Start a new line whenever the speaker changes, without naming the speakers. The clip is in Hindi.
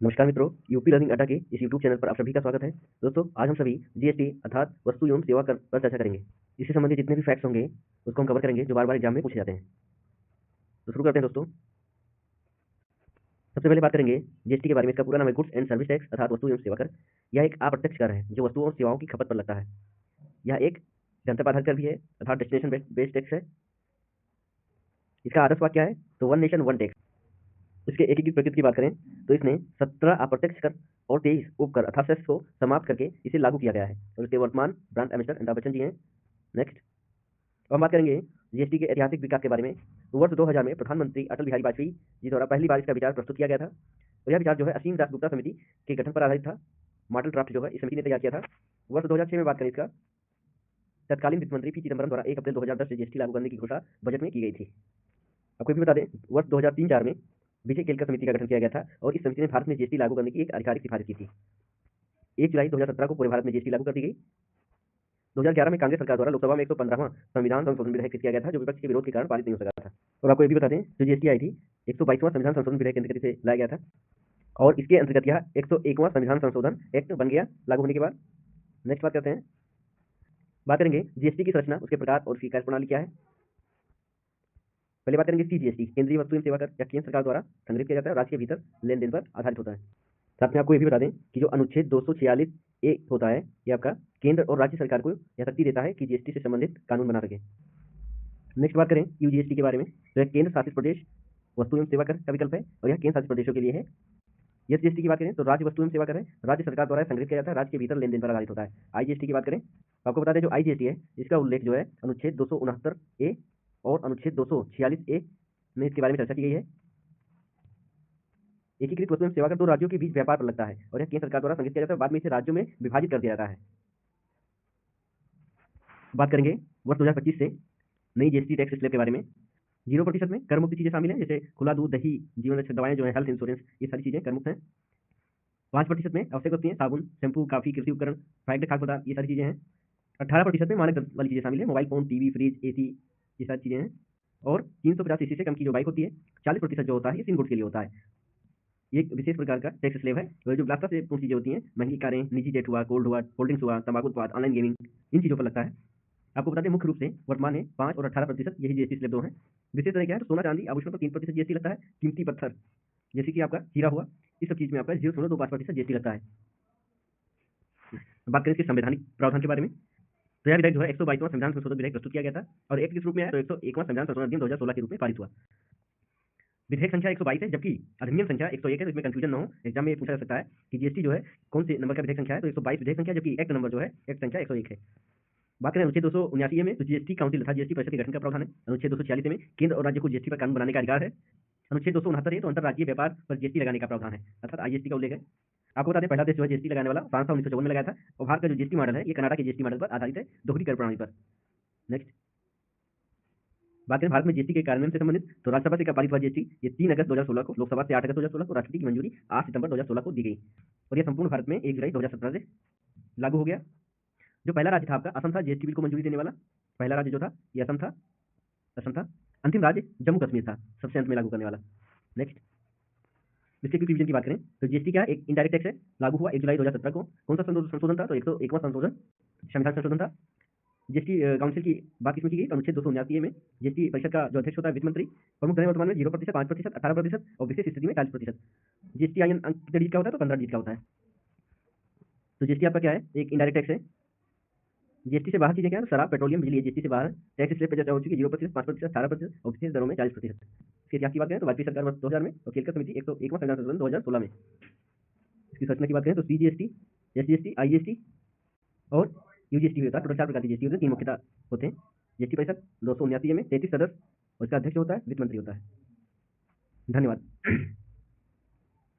नमस्कार मित्रों, यूपी लर्निंग अड्डा के इस यूट्यूब चैनल पर आप सभी का स्वागत है। दोस्तों, आज हम सभी जीएसटी अर्थात वस्तु एवं सेवा कर पर चर्चा करेंगे। इससे संबंधित जितने भी फैक्ट्स होंगे उसको हम कवर करेंगे जो बार बार एग्जाम में पूछे जाते हैं। तो शुरू करते हैं दोस्तों। सबसे पहले बात करेंगे जीएसटी के बारे में। इसका पूरा नाम है गुड्स एंड सर्विस टैक्स अर्थात वस्तु एवं सेवा कर। यह एक अप्रत्यक्ष कर है जो वस्तुओं और सेवाओं की खपत पर लगता है। यह एक गंतव्य आधारित कर भी है अर्थात डेस्टिनेशन बेस्ड टैक्स है। इसका आदर्श वाक्य क्या है? तो वन नेशन वन टैक्स। इसके एकीकृत प्रकृति की बात करें तो इसने 17 अप्रत्यक्ष कर और 23 उपकर अर्थात सेस को समाप्त करके इसे लागू किया गया है और इसके वर्तमान ब्रांड एम्बेसडर अमिताभ बच्चन जी हैं। नेक्स्ट, अब हम बात करेंगे जीएसटी के ऐतिहासिक विकास के बारे में। तो वर्ष 2000 में प्रधानमंत्री अटल बिहारी वाजपेयी जी द्वारा पहली बार इसका विचार प्रस्तुत किया गया था और यह विचार जो है असीम दास गुप्ता समिति के गठन पर आधारित था। मॉडल ड्राफ्ट जो है इस समिति ने तैयार किया था। वर्ष 2006 में बात करें इसका, तत्कालीन वित्त मंत्री पी चिदम्बरम द्वारा 1 अप्रैल 2010 से जीएसटी लागू करने की घोषणा बजट में की गई थी। आपको भी बता दें, वर्ष 2003-4 में विजय केलकर समिति का गठन किया गया था और इस समिति ने भारत में जीएसटी लागू करने की एक आधिकारिक सिफारिश की थी। 1 जुलाई 2017 को पूरे भारत में जीएसटी लागू कर दी गई। 2011 में कांग्रेस सरकार द्वारा लोकसभा में 115वां संविधान संशोधन विधेयक किया गया था जो विपक्ष के विरोध के कारण पारित नहीं हो सका था। और आपको ये भी बता दें, जो जीएसटी आई थी 122वां संविधान संशोधन विधेयक के अंतर्गत इसे लाया गया था और इसके अंतर्गत यह 101वां संविधान संशोधन एक्ट बन गया लागू होने के बाद। नेक्स्ट बात करते हैं, बात करेंगे जीएसटी की संरचना, उसके प्रकार और उसकी कार्यप्रणाली क्या है। पहले बात करेंगे सीजीएसटी, केंद्रीय वस्तु एवं सेवा कर, या केंद्र सरकार द्वारा संग्रहित किया जाता है, राज्य के भीतर लेन देन पर आधारित होता है। साथ में आपको ये भी बता दें कि जो अनुच्छेद 246 होता है ये आपका केंद्र और राज्य सरकार को यह शक्ति देता है कि जीएसटी से संबंधित कानून बना सके। नेक्स्ट बात करें यूजीएसटी के बारे में, तो यह केंद्र शासित प्रदेश वस्तु एवं सेवा कर का विकल्प है और यह केंद्र शासित प्रदेशों के लिए है। यस जीएसटी की बात करें तो राज्य वस्तु एवं सेवा कर है, राज्य सरकार द्वारा संग्रहित किया जाता है, राज्य के भीतर लेन देन पर आधारित होता है। आईजीएसटी की बात करें तो आपको बता दें, जो आईजीएसटी है इसका उल्लेख जो है अनुच्छेद 269 और अनुच्छेद 246 में इसके बारे में चर्चा की गई है। एकीकृत वस्तु एवं सेवा कर 2 राज्यों के बीच व्यापार पर लगता है और यह केंद्र सरकार द्वारा संग्रहित किया जाता है, बाद में इसे राज्यों में विभाजित कर दिया जाता है। बात करेंगे वर्ष 2025 से नई जीएसटी टैक्स स्लैब के बारे में। 0% में कर मुक्त चीजें शामिल हैं, जैसे खुला दूध, दही, जीवन रक्षक दवाएं जो है, हेल्थ इंश्योरेंस, ये सारी चीजें कर मुक्त हैं। 5% में आवश्यक होती हैं, साबुन, शैम्पू, काफी, कृषि उपकरण, फ्राइड खाद्य पदार्थ, ये सारी चीजें हैं। 18% में मानक वाली चीजें शामिल है, mobile phone, TV, fridge, AC, ये सारी चीजें हैं। और 350 सीसी से कम की जो बाइक होती है, 40% जो होता है ये सिंह गुड्स के लिए होता है। ये एक विशेष प्रकार का टैक्स स्लैब है। और जो ब्लास्टर से पूर्ण चीजें होती हैं, महंगी कारें, निजी जेट हुआ, कोल्ड हुआ, कोल्ड ड्रिंक्स हुआ, तंबाकू उत्पाद, ऑनलाइन गेमिंग, इन चीजों पर लगता है। आपको बता दें, मुख्य रूप से वर्तमान में 5 और 18% यही जीएसटी स्लैब दो हैं। विशेष तरह क्या है, तो सोना चांदी आभूषण पर 3% जीएसटी लगता है। कीमती पत्थर जैसे कि आपका हीरा हुआ, इस सब चीज में आपका 0.25% जीएसटी लगता है। बात करें इसके संवैधानिक प्रावधान के बारे में, तो यह विधेयक जो है 122वां संविधान संशोधन विधेयक प्रस्तुत किया गया था और एक्ट किस रूप में आया, तो 101वां संविधान संशोधन अधिनियम 2016 के रूप में पारित हुआ। विधेयक संख्या 122 है जबकि अधिनियम संख्या 101 है, तो इसमें कंफ्यूजन न हो, एग्जाम में पूछा जा सकता है कि जीएसटी जो है कौन से नंबर का विधेयक संख्या है, तो 122 विधेयक संख्या, जबकि एक्ट नंबर जो है एक्ट संख्या 101 है। बात करें अनुच्छेद 279 में, तो जीएसटी काउंसिल तथा जीएसटी परिषद के गठन का प्रावधान है। अनुच्छेद 246 में केंद्र और राज्य को जीएसटी पर कानून बनाने का अधिकार है। अनुच्छेद 269 तो अंतरराज्यीय व्यापार पर जीएसटी लगाने का प्रावधान है, अर्थात आईजीएसटी का उल्लेख है। आपको बता दें, पहला देश जो है जीएसटी लगाने वाला फ्रांस 1954 में लगाया था और भारत का जो जीएसटी मॉडल है ये कनाडा के जीएसटी मॉडल पर आधारित है, दोहरी कर प्रणाली पर। नेक्स्ट, बात करें भारत में जीएसटी के कार्यान्वयन से संबंधित, तो राज्यसभा से पारित हुआ जीएसटी ये 3 अगस्त 2016 को, लोकसभा से 8 अगस्त 2016 को, राष्ट्रपति की मंजूरी 8 सितंबर 2016 को दी गई और यह संपूर्ण भारत में 1 जुलाई 2017 से लागू हो गया। जो पहला राज्य था आपका असम था जीएसटी बिल को मंजूरी देने वाला, पहला राज्य जो था ये असम था। अंतिम राज्य जम्मू कश्मीर था, सबसे अंत में लागू करने वाला। नेक्स्ट, इसके क्विक रिवीजन की बात करें तो जीएसटी क्या एक इनडायरेक्ट टैक्स है, लागू हुआ 1 जुलाई 2017 को। कौन सा संशोधन था, तो 101वां संशोधन संविधान संशोधन था। जीएसटी काउंसिल की बात किसमें की गई, तो अनुच्छेद 279 में। जीएसटी परिषद का जो अध्यक्ष होता है वित्त मंत्री। प्रमुख दर वर्तमान में 0%, 5%, 18% और विशेष स्थिति में 40%। जीएसटी आयन अंक कितने डिजिट का होता है, तो 15 डिजिट का होता है। तो जीएसटी आपका क्या है, एक इनडायरेक्ट टैक्स है। जीएसटी से बाहर चीजें क्या है, शराब, पेट्रोलियम, बिजली, जीएसटी से बाहर टैक्स स्लैब पे चर्चा हो चुकी है, 0%, 5%, 18% और विशेष दरों में 40%। इसके इतिहास की बात करें तो वाजपेयी सरकार वर्ष 2000 में और केलकर समिति 101वां संविधान संशोधन 2016 में। इसकी संरचना की बात करें तो सीजीएसटी, एसजीएसटी, आईजीएसटी और यूजीएसटी भी होता है। टोटल 4 प्रकार की जीएसटी होते हैं, 3 मुख्यतः होते हैं। जीएसटी परिषद 279 में 33 सदस्य और इसका अध्यक्ष होता है वित्त मंत्री होता है। धन्यवाद।